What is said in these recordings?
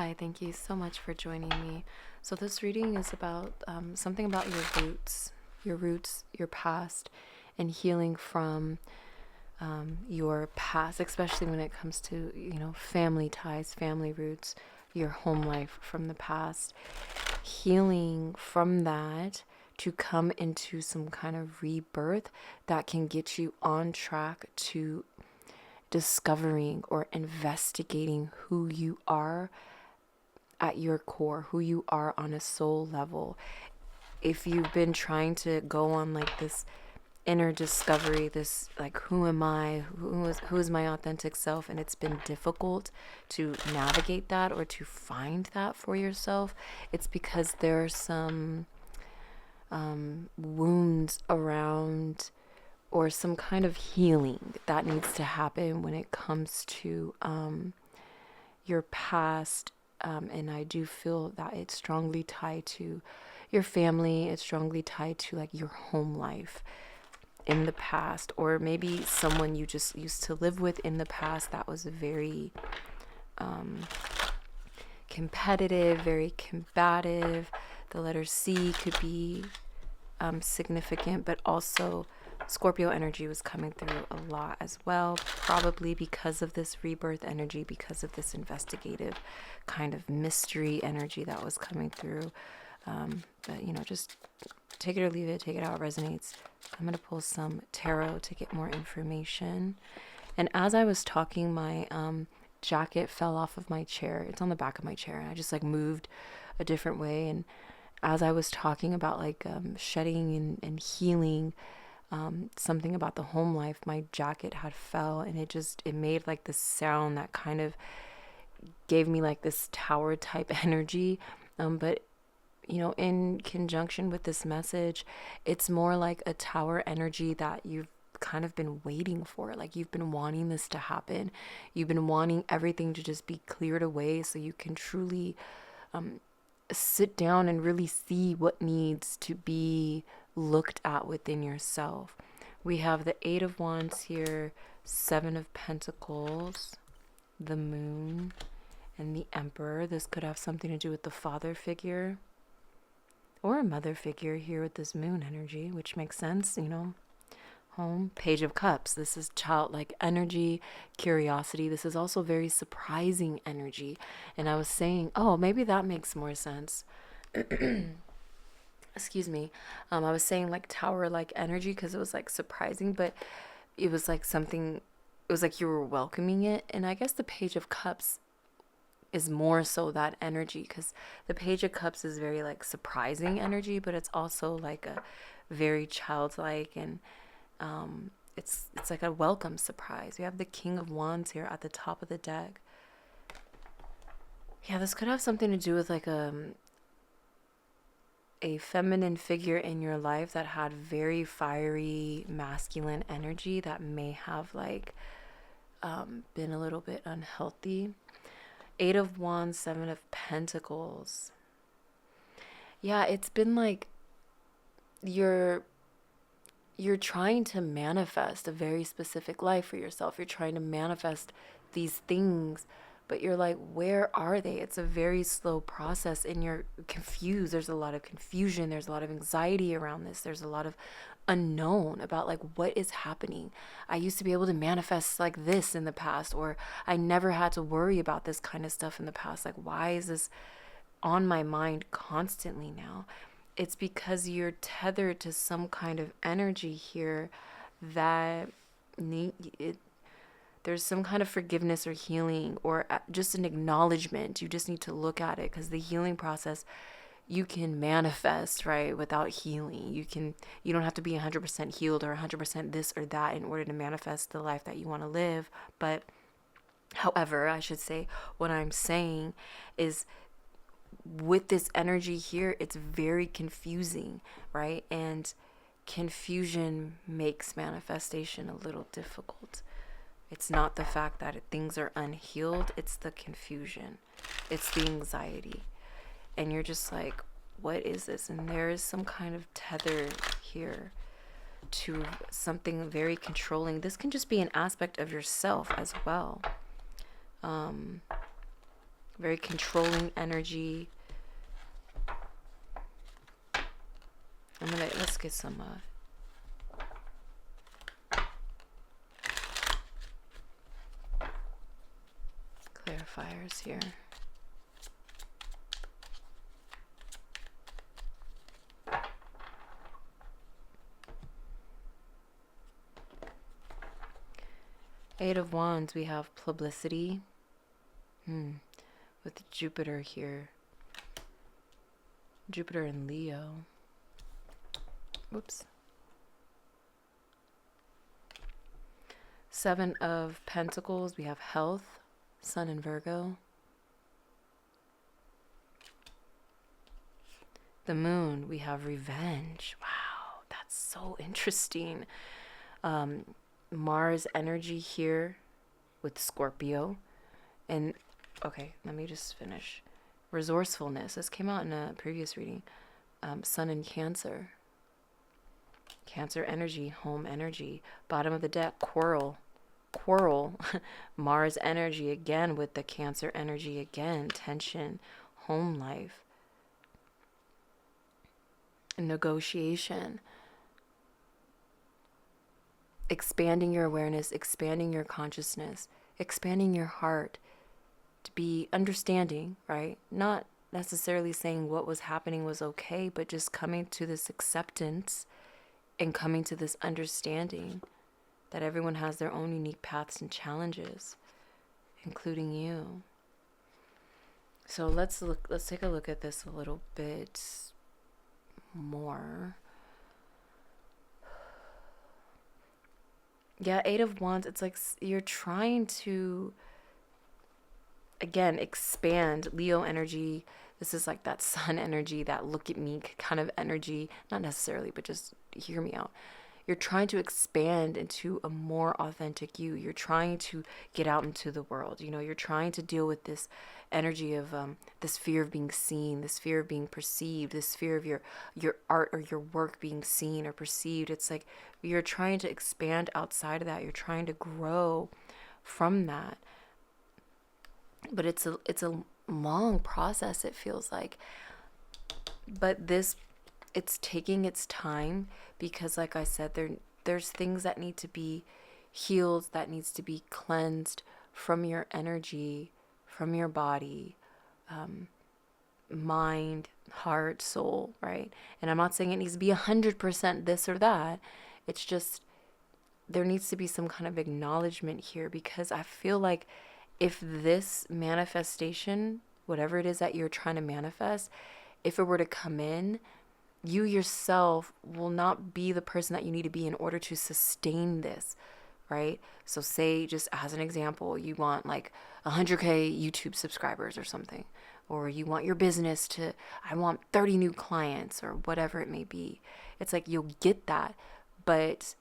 Hi, thank you so much for joining me. So, this reading is about something about your roots, your past, and healing from your past, especially when it comes to, family ties, family roots, your home life from the past. Healing from that to come into some kind of rebirth that can get you on track to discovering or investigating who you are at your core, who you are on a soul level. If you've been trying to go on like this inner discovery, this like, who am I, who is my authentic self, and it's been difficult to navigate that or to find that for yourself, it's because there are some wounds around, or some kind of healing that needs to happen when it comes to your past. And I do feel that it's strongly tied to your family. It's strongly tied to like your home life in the past, or maybe someone you just used to live with in the past that was very competitive, very combative. The letter C could be significant, but also Scorpio energy was coming through a lot as well, probably because of this rebirth energy, because of this investigative kind of mystery energy that was coming through. But just take it or leave it, take it how it resonates. I'm going to pull some tarot to get more information. And as I was talking, my jacket fell off of my chair. It's on the back of my chair, and I just like moved a different way. And as I was talking about like shedding and healing, something about the home life, my jacket had fell, and it made like this sound that kind of gave me like this tower type energy. But in conjunction with this message, it's more like a tower energy that you've kind of been waiting for. Like, you've been wanting this to happen. You've been wanting everything to just be cleared away so you can truly sit down and really see what needs to be looked at within yourself. We have the Eight of Wands here, Seven of Pentacles, the Moon, and the Emperor. This could have something to do with the father figure or a mother figure here with this Moon energy, which makes sense, home. Page of Cups. This is childlike energy, curiosity. This is also very surprising energy. And I was saying, oh, maybe that makes more sense. Excuse me. I was saying like tower-like energy because it was like surprising, but it was like something, it was like you were welcoming it. And I guess the Page of Cups is more so that energy, because the Page of Cups is very like surprising energy, but it's also like a very childlike, and it's like a welcome surprise. We have the King of Wands here at the top of the deck. Yeah, this could have something to do with like a feminine figure in your life that had very fiery masculine energy that may have like been a little bit unhealthy. Eight of Wands, Seven of Pentacles. Yeah, it's been like you're trying to manifest a very specific life for yourself. You're trying to manifest these things, but you're like, where are they? It's a very slow process, and you're confused. There's a lot of confusion. There's a lot of anxiety around this. There's a lot of unknown about like what is happening. I used to be able to manifest like this in the past, or I never had to worry about this kind of stuff in the past. Like, why is this on my mind constantly now? It's because you're tethered to some kind of energy here that there's some kind of forgiveness or healing, or just an acknowledgement. You just need to look at it, because the healing process, you can manifest, right, without healing. You don't have to be 100% healed or 100% this or that in order to manifest the life that you want to live. But however, I should say, what I'm saying is, with this energy here, it's very confusing, right? And confusion makes manifestation a little difficult. It's not the fact that things are unhealed, it's the confusion, it's the anxiety. And you're just like, what is this? And there is some kind of tether here to something very controlling. This can just be an aspect of yourself as well. very controlling energy. Let's get some clarifiers here. Eight of Wands, we have publicity. With Jupiter here. Jupiter in Leo. Whoops. Seven of Pentacles, we have health. Sun in Virgo. The Moon, we have revenge. Wow, that's so interesting. Mars energy here with Scorpio. And okay, let me just finish. Resourcefulness. This came out in a previous reading. Sun in Cancer. Cancer energy, home energy. Bottom of the deck, quarrel. Mars energy again with the Cancer energy again. Tension, home life. Negotiation. Expanding your awareness, expanding your consciousness, expanding your heart to be understanding, right? Not necessarily saying what was happening was okay, but just coming to this acceptance and coming to this understanding that everyone has their own unique paths and challenges, including you. So let's take a look at this a little bit more. Yeah, Eight of Wands, it's like you're trying to, again, expand. Leo energy. This is like that sun energy, that look at me kind of energy. Not necessarily, but just hear me out. You're trying to expand into a more authentic you. You're trying to get out into the world. You know, you're trying to deal with this energy of this fear of being seen, this fear of being perceived, this fear of your art or your work being seen or perceived. It's like you're trying to expand outside of that. You're trying to grow from that. But it's a long process, it feels like. But it's taking its time because, like I said, there's things that need to be healed, that needs to be cleansed from your energy, from your body, mind, heart, soul, right? And I'm not saying it needs to be 100% this or that. It's just there needs to be some kind of acknowledgement here, because I feel like if this manifestation, whatever it is that you're trying to manifest, if it were to come in, you yourself will not be the person that you need to be in order to sustain this, right? So say, just as an example, you want like 100K YouTube subscribers or something, or you want your business to, I want 30 new clients or whatever it may be. It's like you'll get that, but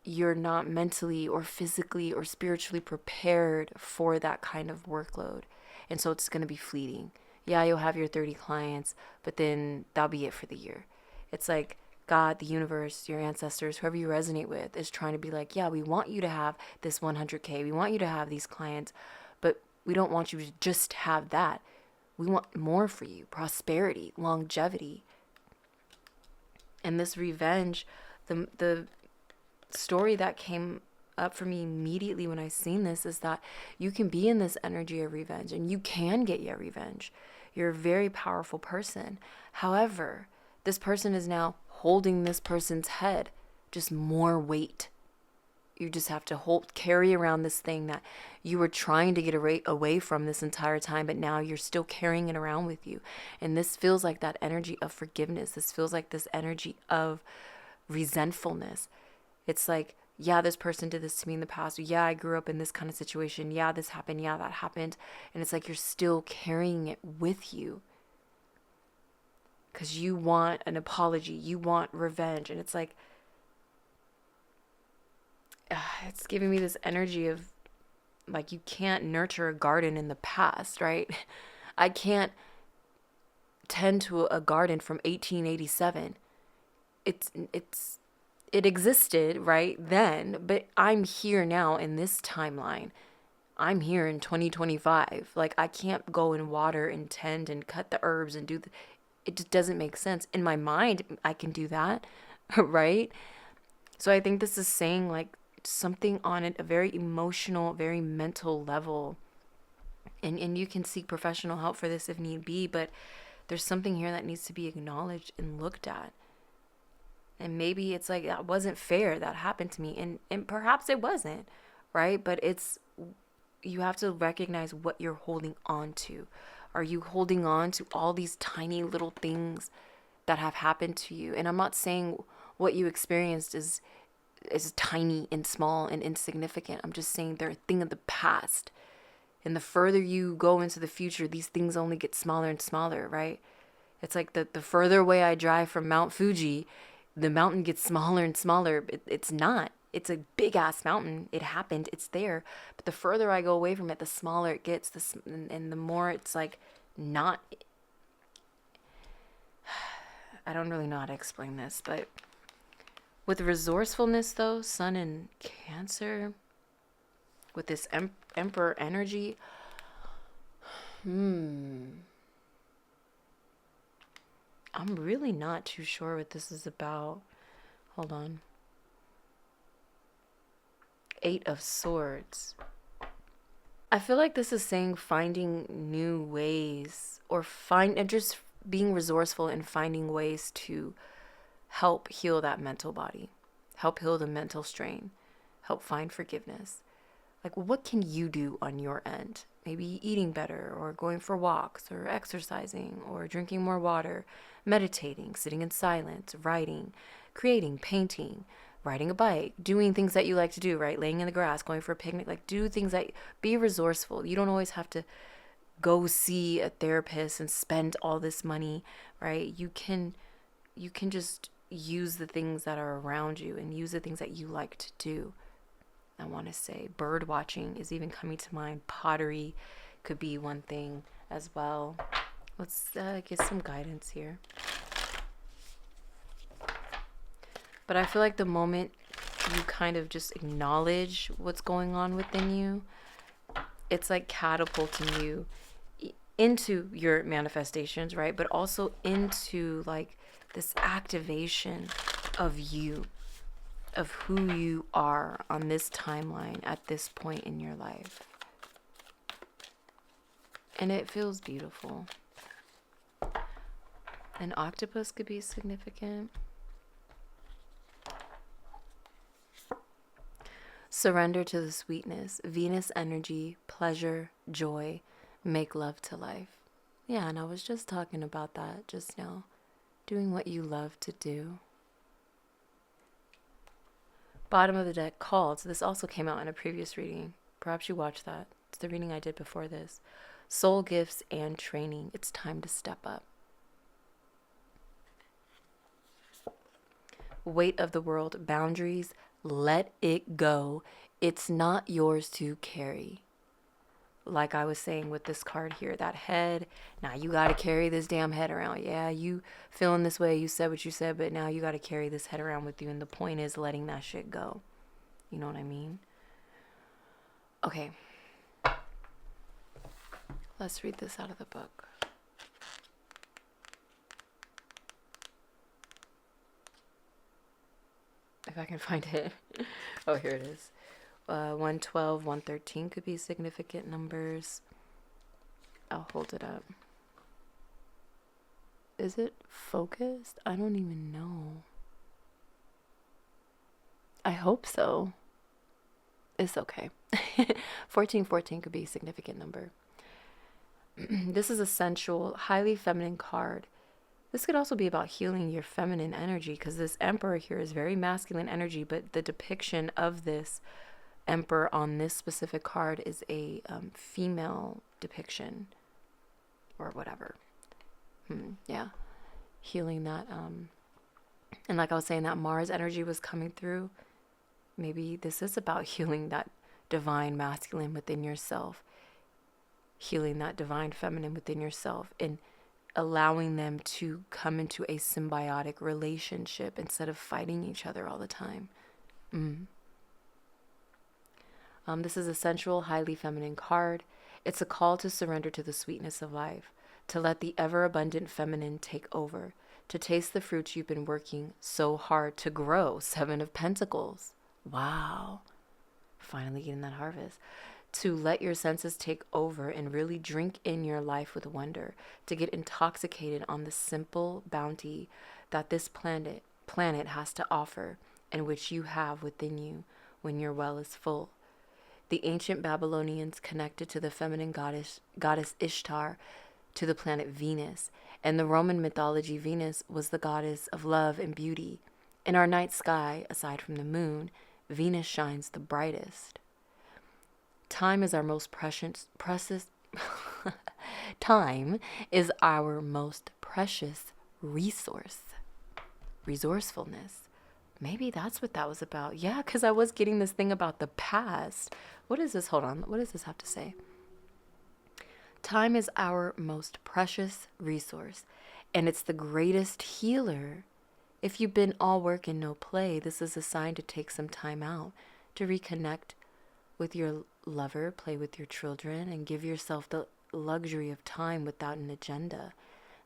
you're not mentally or physically or spiritually prepared for that kind of workload. And so it's going to be fleeting. Yeah, you'll have your 30 clients, but then that'll be it for the year. It's like God, the universe, your ancestors, whoever you resonate with is trying to be like, yeah, we want you to have this 100K. We want you to have these clients, but we don't want you to just have that. We want more for you, prosperity, longevity. And this revenge, the story that came up for me immediately when I seen this is that you can be in this energy of revenge and you can get your revenge. You're a very powerful person. However, this person is now holding this person's head, just more weight. You just have to carry around this thing that you were trying to get away from this entire time, but now you're still carrying it around with you. And this feels like that energy of forgiveness. This feels like this energy of resentfulness. It's like, yeah, this person did this to me in the past. Yeah, I grew up in this kind of situation. Yeah, this happened. Yeah, that happened. And it's like you're still carrying it with you because you want an apology. You want revenge. And it's like, it's giving me this energy of like, you can't nurture a garden in the past, right? I can't tend to a garden from 1887. It existed right then, but I'm here now in this timeline. I'm here in 2025. Like, I can't go and water and tend and cut the herbs and it just doesn't make sense. In my mind, I can do that, right? So I think this is saying like something on a very emotional, very mental level. And you can seek professional help for this if need be, but there's something here that needs to be acknowledged and looked at. And maybe it's like, that wasn't fair, that happened to me. And perhaps it wasn't, right? But you have to recognize what you're holding on to. Are you holding on to all these tiny little things that have happened to you? And I'm not saying what you experienced is tiny and small and insignificant. I'm just saying they're a thing of the past. And the further you go into the future, these things only get smaller and smaller, right? It's like the further away I drive from Mount Fuji, the mountain gets smaller and smaller. It's not. It's a big ass mountain. It happened. It's there. But the further I go away from it, the smaller it gets. And the more it's like not. I don't really know how to explain this, but with resourcefulness, though, Sun in Cancer, with this Emperor energy, I'm really not too sure what this is about. Hold on. 8 of Swords. I feel like this is saying finding new ways, or just being resourceful and finding ways to help heal that mental body, help heal the mental strain, help find forgiveness. Like, what can you do on your end? Maybe eating better, or going for walks, or exercising, or drinking more water, meditating, sitting in silence, writing, creating, painting, riding a bike, doing things that you like to do, right? Laying in the grass, going for a picnic, like do things that, be resourceful. You don't always have to go see a therapist and spend all this money, right? You can just use the things that are around you and use the things that you like to do. I want to say bird watching is even coming to mind. Pottery could be one thing as well. Let's get some guidance here. But I feel like the moment you kind of just acknowledge what's going on within you, it's like catapulting you into your manifestations, right? But also into like this activation of you, of who you are on this timeline at this point in your life. And it feels beautiful. An octopus could be significant. Surrender to the sweetness. Venus energy, pleasure, joy, make love to life. Yeah, and I was just talking about that just now. Doing what you love to do. Bottom of the deck, called. So this also came out in a previous reading. Perhaps you watched that. It's the reading I did before this. Soul gifts and training. It's time to step up. Weight of the world, boundaries, let it go. It's not yours to carry. Like I was saying with this card here, that head, now you got to carry this damn head around. Yeah, you feeling this way, you said what you said, but now you got to carry this head around with you. And the point is letting that shit go. You know what I mean? Okay. Let's read this out of the book. If I can find it. Oh, here it is. 112, 113 could be significant numbers. I'll hold it up. Is it focused? I don't even know. I hope so. It's okay. 1414 could be a significant number. This is a sensual, highly feminine card. This could also be about healing your feminine energy, because this emperor here is very masculine energy, but the depiction of this emperor on this specific card is a female depiction or whatever. Yeah. Healing that. And like I was saying, that Mars energy was coming through. Maybe this is about healing that divine masculine within yourself. Healing that divine feminine within yourself. And allowing them to come into a symbiotic relationship instead of fighting each other all the time. This is a sensual, highly feminine card. It's a call to surrender to the sweetness of life, to let the ever abundant feminine take over, to taste the fruits you've been working so hard to grow. Seven of Pentacles. Wow. Finally getting that harvest. To let your senses take over and really drink in your life with wonder, to get intoxicated on the simple bounty that this planet has to offer and which you have within you when your well is full. The ancient Babylonians connected to the feminine goddess Ishtar, to the planet Venus. In the Roman mythology, Venus was the goddess of love and beauty. In our night sky, aside from the moon, Venus shines the brightest. Time is our most precious time is our most precious resource. Resourcefulness. Maybe that's what that was about. Yeah, because I was getting this thing about the past. What is this? Hold on. What does this have to say? Time is our most precious resource, and it's the greatest healer. If you've been all work and no play, this is a sign to take some time out, to reconnect with your lover, play with your children, and give yourself the luxury of time without an agenda.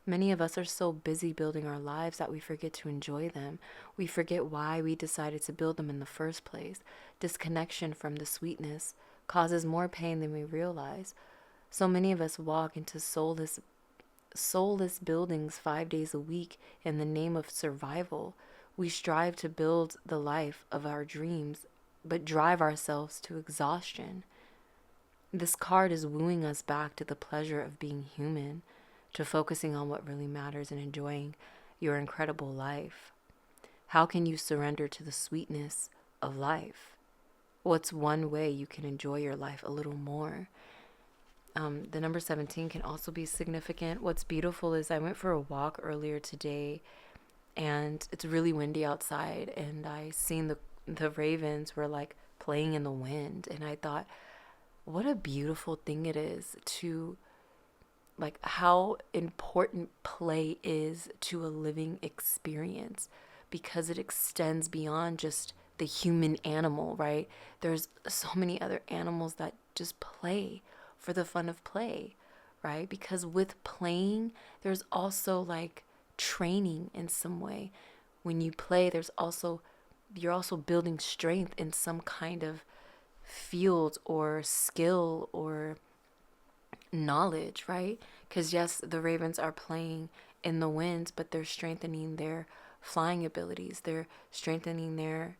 Many of us are so busy building our lives that we forget to enjoy them. We forget why we decided to build them in the first place. Disconnection from the sweetness causes more pain than we realize. So many of us walk into soulless buildings 5 days a week in the name of survival. We strive to build the life of our dreams, but drive ourselves to exhaustion. This card is wooing us back to the pleasure of being human, to focusing on what really matters and enjoying your incredible life. How can you surrender to the sweetness of life? What's one way you can enjoy your life a little more? The number 17 can also be significant. What's beautiful is I went for a walk earlier today, and it's really windy outside, and I seen the ravens were like playing in the wind, and I thought, what a beautiful thing it is to, like, how important play is to a living experience, because it extends beyond just the human animal, right? There's so many other animals that just play for the fun of play, right? Because with playing, there's also like training in some way. When you play, you're also building strength in some kind of field or skill or knowledge, right? Because yes, the ravens are playing in the winds, but they're strengthening their flying abilities. They're strengthening their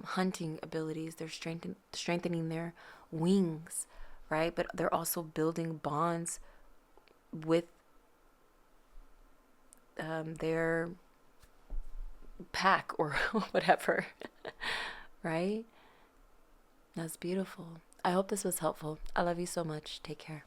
hunting abilities. They're strengthening their wings, right? But they're also building bonds with their pack or whatever, right? That's beautiful. I hope this was helpful. I love you so much. Take care.